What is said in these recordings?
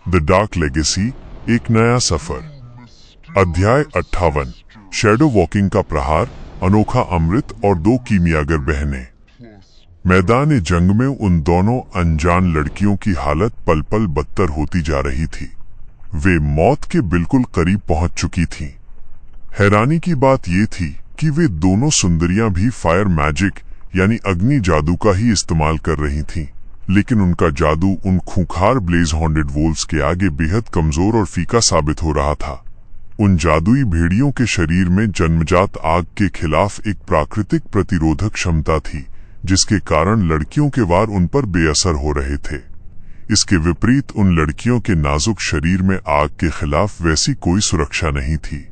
The dark legacy, एक नया सफर। अध्याय 58। शैडो वॉकिंग का प्रहार, अनोखा अमृत और दो कीमियागर बहनें। मैदान जंग में उन दोनों अनजान लड़कियों की हालत पल पल बदतर होती जा रही थी। वे मौत के बिल्कुल करीब पहुंच चुकी थीं। हैरानी की बात ये थी कि वे दोनों सुंदरियां भी फायर मैजिक यानी अग्नि जादू का ही इस्तेमाल कर रही थीं, लेकिन उनका जादू उन खूंखार ब्लेज हॉर्नेड वोल्व्स के आगे बेहद कमजोर और फीका साबित हो रहा था। उन जादुई भेड़ियों के शरीर में जन्मजात आग के खिलाफ एक प्राकृतिक प्रतिरोधक क्षमता थी, जिसके कारण लड़कियों के वार उन पर बेअसर हो रहे थे। इसके विपरीत उन लड़कियों के नाजुक शरीर में आग के खिलाफ वैसी कोई सुरक्षा नहीं थी।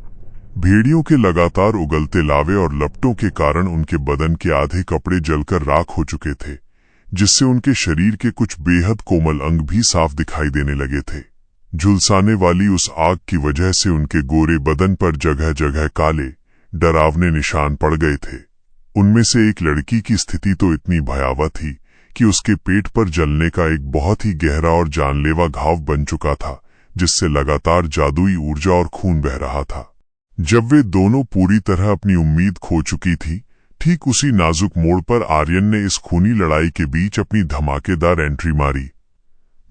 भेड़ियों के लगातार उगलते लावे और लपटों के कारण उनके बदन के आधे कपड़े जलकर राख हो चुके थे, जिससे उनके शरीर के कुछ बेहद कोमल अंग भी साफ दिखाई देने लगे थे। झुलसाने वाली उस आग की वजह से उनके गोरे बदन पर जगह जगह काले, डरावने निशान पड़ गए थे। उनमें से एक लड़की की स्थिति तो इतनी भयावह थी कि उसके पेट पर जलने का एक बहुत ही गहरा और जानलेवा घाव बन चुका था, जिससे लगातार जादुई ऊर्जा और खून बह रहा था। जब वे दोनों पूरी तरह अपनी उम्मीद खो चुकी थी, ठीक उसी नाजुक मोड़ पर आर्यन ने इस खूनी लड़ाई के बीच अपनी धमाकेदार एंट्री मारी।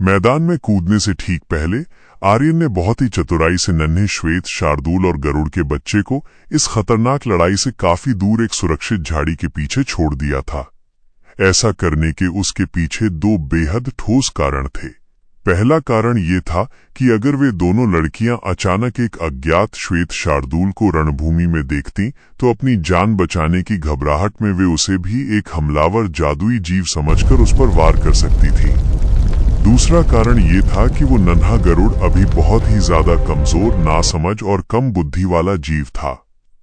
मैदान में कूदने से ठीक पहले आर्यन ने बहुत ही चतुराई से नन्हे श्वेत, शार्दूल और गरुड़ के बच्चे को इस खतरनाक लड़ाई से काफी दूर एक सुरक्षित झाड़ी के पीछे छोड़ दिया था। ऐसा करने के उसके पीछे दो बेहद ठोस कारण थे। पहला कारण ये था कि अगर वे दोनों लड़कियां अचानक एक अज्ञात श्वेत शार्दूल को रणभूमि में देखतीं, तो अपनी जान बचाने की घबराहट में वे उसे भी एक हमलावर जादुई जीव समझकर उस पर वार कर सकती थीं। दूसरा कारण ये था कि वो नन्हा गरुड़ अभी बहुत ही ज्यादा कमजोर, नासमझ और कम बुद्धि वाला जीव था।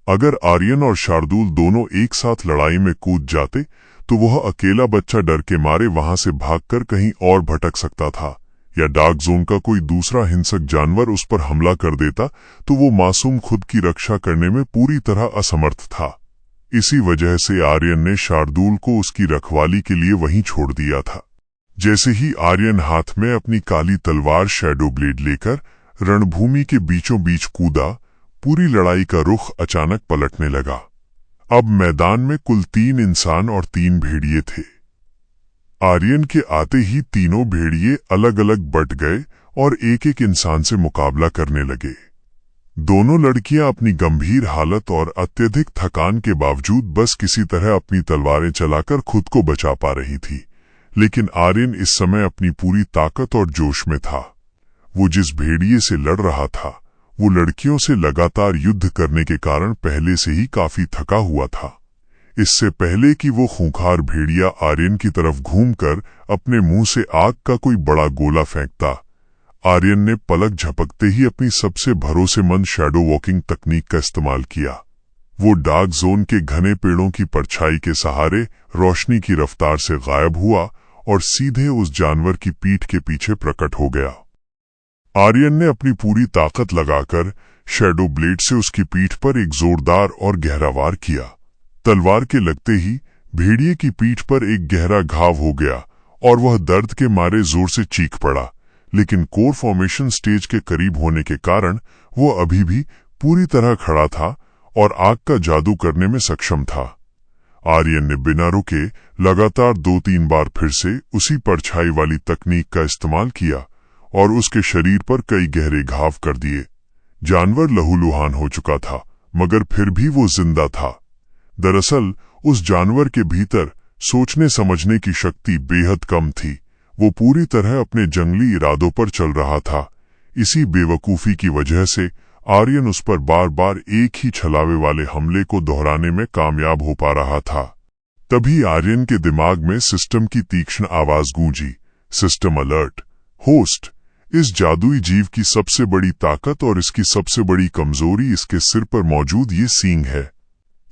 अगर आर्यन और शार्दूल दोनों एक साथ लड़ाई में कूद जाते, तो वह अकेला बच्चा डर के मारे वहां से भागकर कहीं और भटक सकता था, या डार्क जोन का कोई दूसरा हिंसक जानवर उस पर हमला कर देता, तो वो मासूम खुद की रक्षा करने में पूरी तरह असमर्थ था। इसी वजह से आर्यन ने शार्दूल को उसकी रखवाली के लिए वहीं छोड़ दिया था। जैसे ही आर्यन हाथ में अपनी काली तलवार शैडो ब्लेड लेकर रणभूमि के बीचों बीच कूदा, पूरी लड़ाई का रुख अचानक पलटने लगा। अब मैदान में कुल 3 इंसान और 3 भेड़िए थे। आर्यन के आते ही तीनों भेड़िए अलग अलग बट गए और एक एक इंसान से मुकाबला करने लगे। दोनों लड़कियां अपनी गंभीर हालत और अत्यधिक थकान के बावजूद बस किसी तरह अपनी तलवारें चलाकर खुद को बचा पा रही थी, लेकिन आर्यन इस समय अपनी पूरी ताकत और जोश में था। वो जिस भेड़िए से लड़ रहा था, वो लड़कियों से लगातार युद्ध करने के कारण पहले से ही काफी थका हुआ था। इससे पहले कि वो खूंखार भेड़िया आर्यन की तरफ घूमकर अपने मुंह से आग का कोई बड़ा गोला फेंकता, आर्यन ने पलक झपकते ही अपनी सबसे भरोसेमंद शैडो वॉकिंग तकनीक का इस्तेमाल किया। वो डार्क जोन के घने पेड़ों की परछाई के सहारे रोशनी की रफ्तार से गायब हुआ और सीधे उस जानवर की पीठ के पीछे प्रकट हो गया। आर्यन ने अपनी पूरी ताकत लगाकर शैडो ब्लेड से उसकी पीठ पर एक जोरदार और गहरा वार किया। तलवार के लगते ही भेड़िए की पीठ पर एक गहरा घाव हो गया और वह दर्द के मारे जोर से चीख पड़ा, लेकिन कोर फॉर्मेशन स्टेज के करीब होने के कारण वो अभी भी पूरी तरह खड़ा था और आग का जादू करने में सक्षम था। आर्यन ने बिना रुके लगातार 2-3 बार फिर से उसी परछाई वाली तकनीक का इस्तेमाल किया और उसके शरीर पर कई गहरे घाव कर दिए। जानवर लहूलुहान हो चुका था, मगर फिर भी वो जिंदा था। दरअसल उस जानवर के भीतर सोचने समझने की शक्ति बेहद कम थी। वो पूरी तरह अपने जंगली इरादों पर चल रहा था। इसी बेवकूफी की वजह से आर्यन उस पर बार बार एक ही छलावे वाले हमले को दोहराने में कामयाब हो पा रहा था। तभी आर्यन के दिमाग में सिस्टम की तीक्ष्ण आवाज गूंजी, सिस्टम अलर्ट, होस्ट। इस जादुई जीव की सबसे बड़ी ताकत और इसकी सबसे बड़ी कमजोरी इसके सिर पर मौजूद ये सींग है।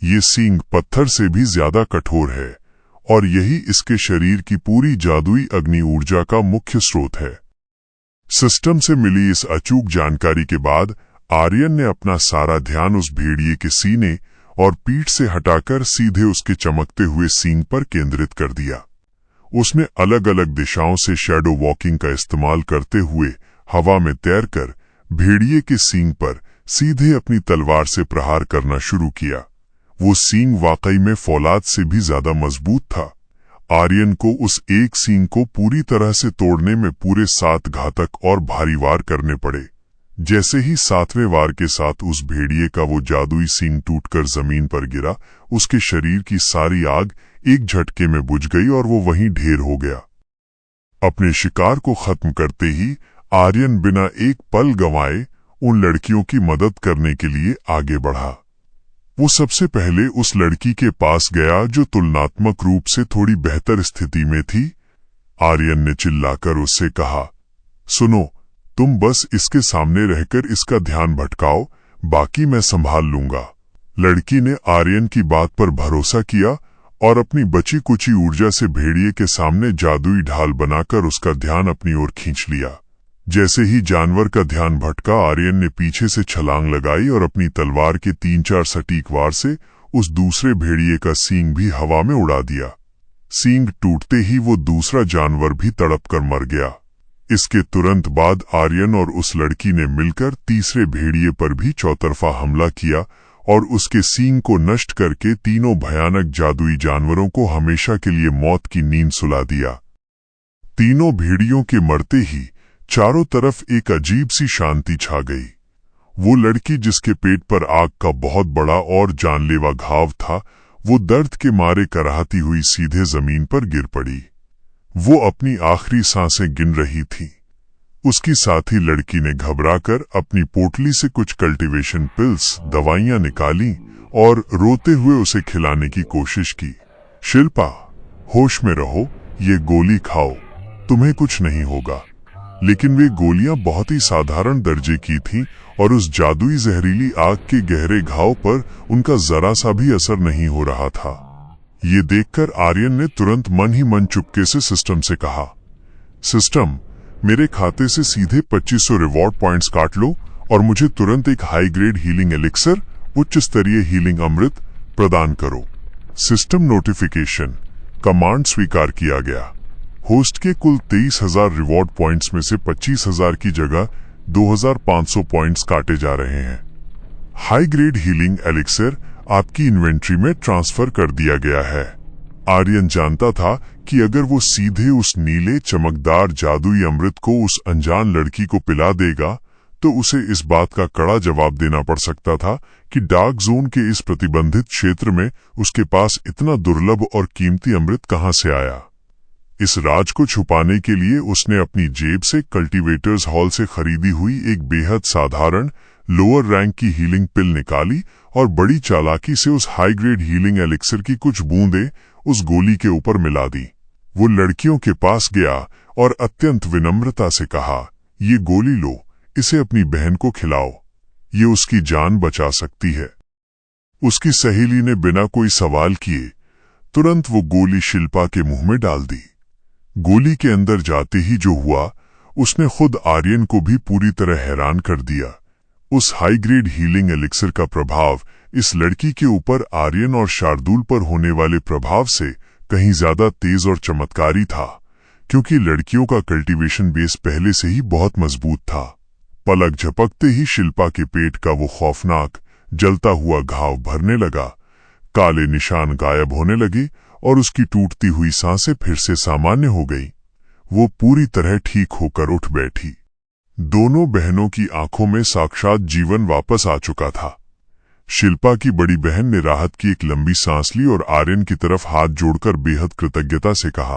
ये सींग पत्थर से भी ज्यादा कठोर है और यही इसके शरीर की पूरी जादुई अग्नि ऊर्जा का मुख्य स्रोत है। सिस्टम से मिली इस अचूक जानकारी के बाद आर्यन ने अपना सारा ध्यान उस भेड़िए के सीने और पीठ से हटाकर सीधे उसके चमकते हुए सींग पर केंद्रित कर दिया। उसने अलग अलग दिशाओं से शैडो वॉकिंग का इस्तेमाल करते हुए हवा में तैरकर भेड़िए के सींग पर सीधे अपनी तलवार से प्रहार करना शुरू किया। वो सींग वाकई में फौलाद से भी ज्यादा मजबूत था। आर्यन को उस एक सींग को पूरी तरह से तोड़ने में पूरे 7 घातक और भारी वार करने पड़े। जैसे ही 7वें वार के साथ उस भेड़िए का वो जादुई सींग टूटकर जमीन पर गिरा, उसके शरीर की सारी आग एक झटके में बुझ गई और वो वहीं ढेर हो गया। अपने शिकार को खत्म करते ही आर्यन बिना एक पल गंवाए उन लड़कियों की मदद करने के लिए आगे बढ़ा। वो सबसे पहले उस लड़की के पास गया जो तुलनात्मक रूप से थोड़ी बेहतर स्थिति में थी। आर्यन ने चिल्लाकर उससे कहा, सुनो, तुम बस इसके सामने रहकर इसका ध्यान भटकाओ, बाकी मैं संभाल लूंगा। लड़की ने आर्यन की बात पर भरोसा किया और अपनी बची कुची ऊर्जा से भेड़िए के सामने जादुई ढाल बनाकर उसका ध्यान अपनी ओर खींच लिया। जैसे ही जानवर का ध्यान भटका, आर्यन ने पीछे से छलांग लगाई और अपनी तलवार के 3-4 सटीक वार से उस दूसरे भेड़िए का सींग भी हवा में उड़ा दिया। सींग टूटते ही वो दूसरा जानवर भी तड़प कर मर गया। इसके तुरंत बाद आर्यन और उस लड़की ने मिलकर तीसरे भेड़िए पर भी चौतरफा हमला किया और उसके सींग को नष्ट करके तीनों भयानक जादुई जानवरों को हमेशा के लिए मौत की नींद सुला दिया। तीनों भेड़ियों के मरते ही चारों तरफ एक अजीब सी शांति छा गई। वो लड़की जिसके पेट पर आग का बहुत बड़ा और जानलेवा घाव था, वो दर्द के मारे कराहती हुई सीधे जमीन पर गिर पड़ी। वो अपनी आखिरी सांसें गिन रही थी। उसकी साथी लड़की ने घबराकर अपनी पोटली से कुछ कल्टीवेशन पिल्स, दवाइयां निकाली और रोते हुए उसे खिलाने की कोशिश की। शिल्पा, होश में रहो, ये गोली खाओ, तुम्हें कुछ नहीं होगा। लेकिन वे गोलियां बहुत ही साधारण दर्जे की थीं और उस जादुई जहरीली आग के गहरे घाव पर उनका जरा सा भी असर नहीं हो रहा था। ये देखकर आर्यन ने तुरंत मन ही मन चुपके से सिस्टम से कहा, सिस्टम, मेरे खाते से सीधे 2500 रिवॉर्ड पॉइंट्स काट लो और मुझे तुरंत एक हाई ग्रेड हीलिंग एलिक्सर, उच्च स्तरीय हीलिंग अमृत प्रदान करो। सिस्टम नोटिफिकेशन, कमांड स्वीकार किया गया। होस्ट के कुल 23,000 रिवॉर्ड पॉइंट्स में से 25,000 की जगह 2,500 पॉइंट्स काटे जा रहे हैं। हाई ग्रेड हीलिंग एलिक्सर आपकी इन्वेंट्री में ट्रांसफर कर दिया गया है। आर्यन जानता था कि अगर वो सीधे उस नीले चमकदार जादुई अमृत को उस अनजान लड़की को पिला देगा तो उसे इस बात का कड़ा जवाब देना पड़ सकता था कि डार्क जोन के इस प्रतिबंधित क्षेत्र में उसके पास इतना दुर्लभ और कीमती अमृत कहां से आया। इस राज को छुपाने के लिए उसने अपनी जेब से कल्टीवेटर्स हॉल से खरीदी हुई एक बेहद साधारण लोअर रैंक की हीलिंग पिल निकाली और बड़ी चालाकी से उस हाई ग्रेड हीलिंग एलिक्सर की कुछ बूंदें उस गोली के ऊपर मिला दी। वो लड़कियों के पास गया और अत्यंत विनम्रता से कहा, ये गोली लो, इसे अपनी बहन को खिलाओ, ये उसकी जान बचा सकती है। उसकी सहेली ने बिना कोई सवाल किए तुरंत वो गोली शिल्पा के मुंह में डाल दी। गोली के अंदर जाते ही जो हुआ उसने खुद आर्यन को भी पूरी तरह हैरान कर दिया। उस हाई ग्रेड हीलिंग एलिक्सर का प्रभाव इस लड़की के ऊपर आर्यन और शार्दुल पर होने वाले प्रभाव से कहीं ज्यादा तेज और चमत्कारी था, क्योंकि लड़कियों का कल्टीवेशन बेस पहले से ही बहुत मजबूत था। पलक झपकते ही शिल्पा के पेट का वो खौफनाक जलता हुआ घाव भरने लगा, काले निशान गायब होने लगे और उसकी टूटती हुई सांसें फिर से सामान्य हो गई। वो पूरी तरह ठीक होकर उठ बैठी। दोनों बहनों की आंखों में साक्षात जीवन वापस आ चुका था। शिल्पा की बड़ी बहन ने राहत की एक लंबी सांस ली और आर्यन की तरफ हाथ जोड़कर बेहद कृतज्ञता से कहा,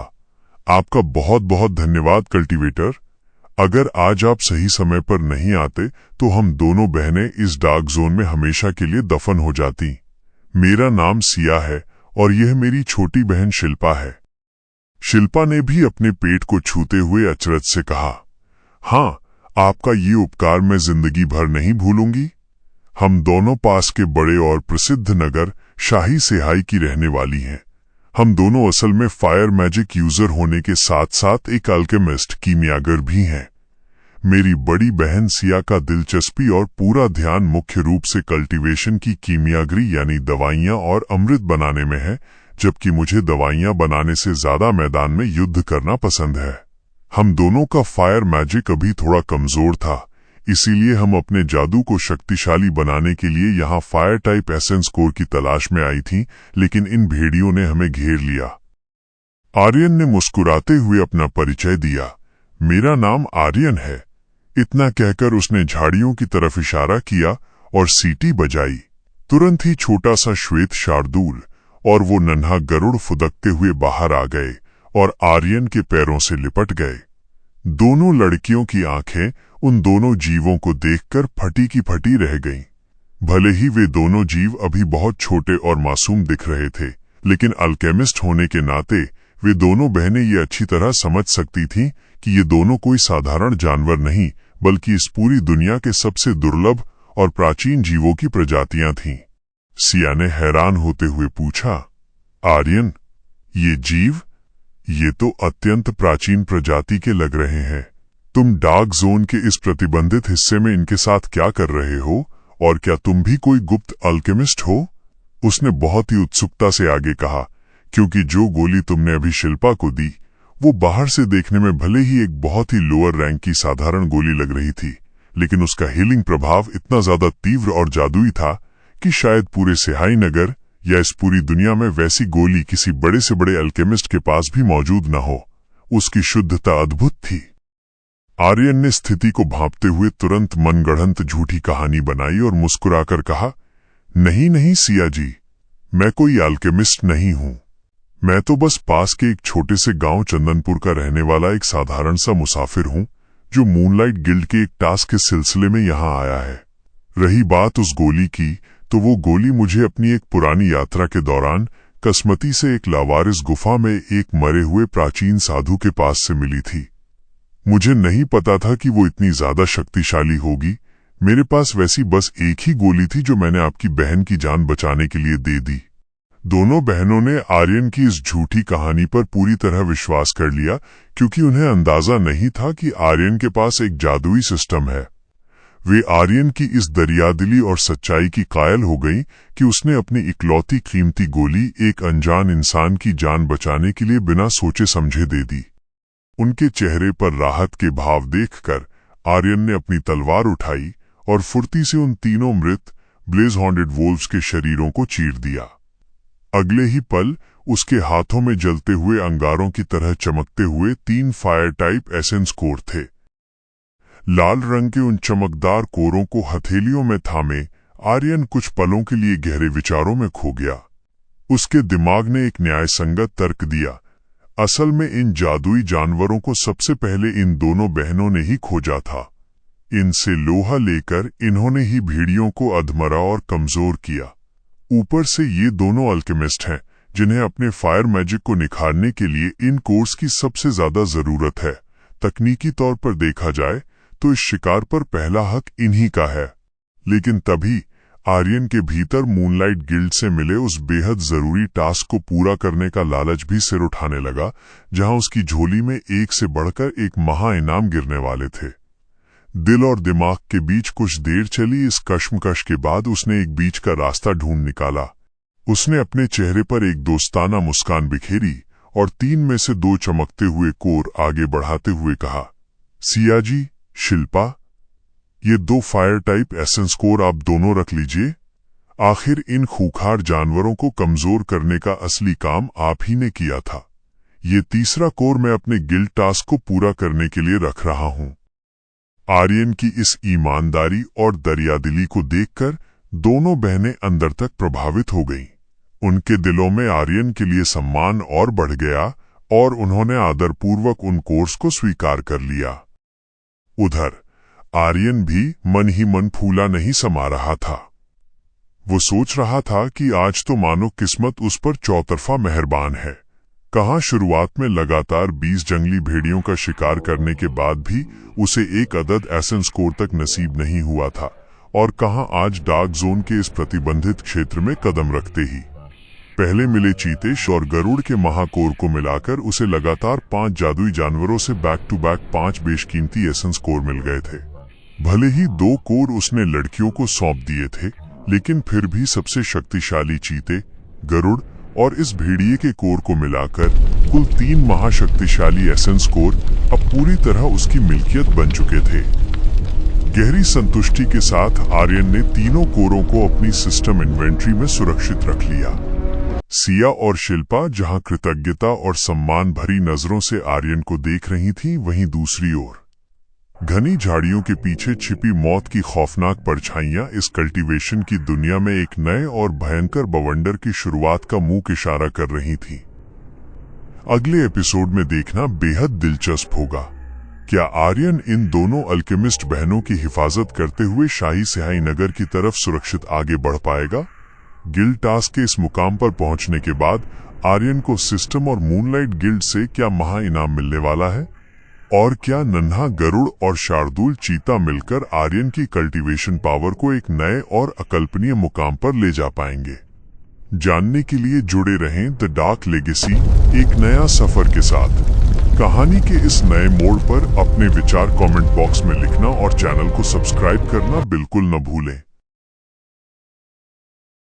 आपका बहुत बहुत धन्यवाद कल्टीवेटर। अगर आज आप सही समय पर नहीं आते तो हम दोनों बहनें इस डार्क जोन में हमेशा के लिए दफन हो जाती। मेरा नाम सिया है और यह मेरी छोटी बहन शिल्पा है। शिल्पा ने भी अपने पेट को छूते हुए अचरज से कहा, हाँ, आपका ये उपकार मैं जिंदगी भर नहीं भूलूंगी। हम दोनों पास के बड़े और प्रसिद्ध नगर शाही सेहाई की रहने वाली हैं। हम दोनों असल में फायर मैजिक यूजर होने के साथ साथ एक अल्केमिस्ट कीमियागर भी हैं। मेरी बड़ी बहन सिया का दिलचस्पी और पूरा ध्यान मुख्य रूप से कल्टीवेशन की कीमियागरी यानी दवाइयां और अमृत बनाने में है, जबकि मुझे दवाइयां बनाने से ज्यादा मैदान में युद्ध करना पसंद है। हम दोनों का फायर मैजिक अभी थोड़ा कमजोर था, इसीलिए हम अपने जादू को शक्तिशाली बनाने के लिए यहाँ फायर टाइप एसेंस कोर की तलाश में आई थी, लेकिन इन भेड़ियों ने हमें घेर लिया। आर्यन ने मुस्कुराते हुए अपना परिचय दिया। मेरा नाम आर्यन है। इतना कहकर उसने झाड़ियों की तरफ इशारा किया और सीटी बजाई। तुरंत ही छोटा सा श्वेत शार्दूल और वो नन्हा गरुड़ फुदकते हुए बाहर आ गए और आर्यन के पैरों से लिपट गए। दोनों लड़कियों की आंखें उन दोनों जीवों को देखकर फटी की फटी रह गईं। भले ही वे दोनों जीव अभी बहुत छोटे और मासूम दिख रहे थे, लेकिन अल्केमिस्ट होने के नाते वे दोनों बहनें ये अच्छी तरह समझ सकती थीं कि ये दोनों कोई साधारण जानवर नहीं, बल्कि इस पूरी दुनिया के सबसे दुर्लभ और प्राचीन जीवों की प्रजातियां थीं। सिया ने हैरान होते हुए पूछा, आर्यन, ये जीव? ये तो अत्यंत प्राचीन प्रजाति के लग रहे हैं। तुम डार्क जोन के इस प्रतिबंधित हिस्से में इनके साथ क्या कर रहे हो, और क्या तुम भी कोई गुप्त अल्केमिस्ट हो? उसने बहुत ही उत्सुकता से आगे कहा, क्योंकि जो गोली तुमने अभी शिल्पा को दी, वो बाहर से देखने में भले ही एक बहुत ही लोअर रैंक की साधारण गोली लग रही थी, लेकिन उसका हीलिंग प्रभाव इतना ज्यादा तीव्र और जादुई था कि शायद पूरे सिहाई नगर या इस पूरी दुनिया में वैसी गोली किसी बड़े से बड़े अल्केमिस्ट के पास भी मौजूद न हो। उसकी शुद्धता अद्भुत थी। आर्यन ने स्थिति को भांपते हुए तुरंत मनगढ़ंत झूठी कहानी बनाई और मुस्कुराकर कहा, नहीं नहीं सिया जी, मैं कोई अल्केमिस्ट नहीं हूं। मैं तो बस पास के एक छोटे से गांव चंदनपुर का रहने वाला एक साधारण सा मुसाफिर हूं, जो मूनलाइट गिल्ड के एक टास्क के सिलसिले में यहां आया है। रही बात उस गोली की, तो वो गोली मुझे अपनी एक पुरानी यात्रा के दौरान किस्मती से एक लावारिस गुफा में एक मरे हुए प्राचीन साधु के पास से मिली थी। मुझे नहीं पता था कि वो इतनी ज्यादा शक्तिशाली होगी। मेरे पास वैसी बस एक ही गोली थी जो मैंने आपकी बहन की जान बचाने के लिए दे दी। दोनों बहनों ने आर्यन की इस झूठी कहानी पर पूरी तरह विश्वास कर लिया, क्योंकि उन्हें अंदाजा नहीं था कि आर्यन के पास एक जादुई सिस्टम है। वे आर्यन की इस दरियादिली और सच्चाई की कायल हो गईं कि उसने अपनी इकलौती कीमती गोली एक अनजान इंसान की जान बचाने के लिए बिना सोचे समझे दे दी। उनके चेहरे पर राहत के भाव देखकर आर्यन ने अपनी तलवार उठाई और फुर्ती से उन तीनों मृत ब्लेज हॉन्डेड वोल्व्स के शरीरों को चीर दिया। अगले ही पल उसके हाथों में जलते हुए अंगारों की तरह चमकते हुए 3 फायर टाइप एसेंस कोर थे। लाल रंग के उन चमकदार कोरों को हथेलियों में थामे आर्यन कुछ पलों के लिए गहरे विचारों में खो गया। उसके दिमाग ने एक न्यायसंगत तर्क दिया। असल में इन जादुई जानवरों को सबसे पहले इन दोनों बहनों ने ही खोजा था। इनसे लोहा लेकर इन्होंने ही भेड़ियों को अधमरा और कमजोर किया। ऊपर से ये दोनों अल्केमिस्ट हैं, जिन्हें अपने फायर मैजिक को निखारने के लिए इन कोर्स की सबसे ज्यादा जरूरत है। तकनीकी तौर पर देखा जाए तो इस शिकार पर पहला हक इन्हीं का है। लेकिन तभी आर्यन के भीतर मूनलाइट गिल्ड से मिले उस बेहद जरूरी टास्क को पूरा करने का लालच भी सिर उठाने लगा, जहां उसकी झोली में एक से बढ़कर एक महा इनाम गिरने वाले थे। दिल और दिमाग के बीच कुछ देर चली इस कश्मकश के बाद उसने एक बीच का रास्ता ढूंढ निकाला। उसने अपने चेहरे पर एक दोस्ताना मुस्कान बिखेरी और 3 में से 2 चमकते हुए कोर आगे बढ़ाते हुए कहा, सिया जी, शिल्पा, ये 2 फायर टाइप एसेंस कोर आप दोनों रख लीजिए। आखिर इन खूंखार जानवरों को कमजोर करने का असली काम आप ही ने किया था। ये तीसरा कोर मैं अपने गिल्ड टास्क को पूरा करने के लिए रख रहा हूं। आर्यन की इस ईमानदारी और दरियादिली को देखकर दोनों बहनें अंदर तक प्रभावित हो गईं। उनके दिलों में आर्यन के लिए सम्मान और बढ़ गया और उन्होंने आदरपूर्वक उन कोर्स को स्वीकार कर लिया। उधर आर्यन भी मन ही मन फूला नहीं समा रहा था। वो सोच रहा था कि आज तो मानो किस्मत उस पर चौतरफा मेहरबान है। कहाँ शुरुआत में लगातार 20 जंगली भेड़ियों का शिकार करने के बाद भी उसे एक अदद एसेंस कोर तक नसीब नहीं हुआ था, और कहाँ आज डार्क जोन के इस प्रतिबंधित क्षेत्र में कदम रखते ही पहले मिले चीते और गरुड़ के महाकोर को मिलाकर उसे लगातार 5 जादुई जानवरों से बैक टू बैक 5 बेशकीमती एसेंस कोर मिल गए थे। भले ही 2 कोर उसने लड़कियों को सौंप दिए थे, लेकिन फिर भी सबसे शक्तिशाली चीते, गरुड़ और इस भेड़िए के कोर को मिलाकर कुल 3 महाशक्तिशाली एसेंस कोर अब पूरी तरह उसकी मिल्कियत बन चुके थे। गहरी संतुष्टि के साथ आर्यन ने तीनों कोरों को अपनी सिस्टम इन्वेंट्री में सुरक्षित रख लिया। सिया और शिल्पा जहां कृतज्ञता और सम्मान भरी नजरों से आर्यन को देख रही थीं, वहीं दूसरी ओर घनी झाड़ियों के पीछे छिपी मौत की खौफनाक परछाइयां इस कल्टीवेशन की दुनिया में एक नए और भयंकर बवंडर की शुरुआत का मुंह इशारा कर रही थी। अगले एपिसोड में देखना बेहद दिलचस्प होगा। क्या आर्यन इन दोनों अल्केमिस्ट बहनों की हिफाजत करते हुए शाही सिहाई नगर की तरफ सुरक्षित आगे बढ़ पाएगा? गिल्ड टास्क के इस मुकाम पर पहुंचने के बाद आर्यन को सिस्टम और मूनलाइट गिल्ड से क्या महा इनाम मिलने वाला है? और क्या नन्हा गरुड़ और शार्दूल चीता मिलकर आर्यन की कल्टीवेशन पावर को एक नए और अकल्पनीय मुकाम पर ले जा पाएंगे? जानने के लिए जुड़े रहें द डार्क लेगेसी एक नया सफर के साथ। कहानी के इस नए मोड़ पर अपने विचार कमेंट बॉक्स में लिखना और चैनल को सब्सक्राइब करना बिल्कुल न भूलें।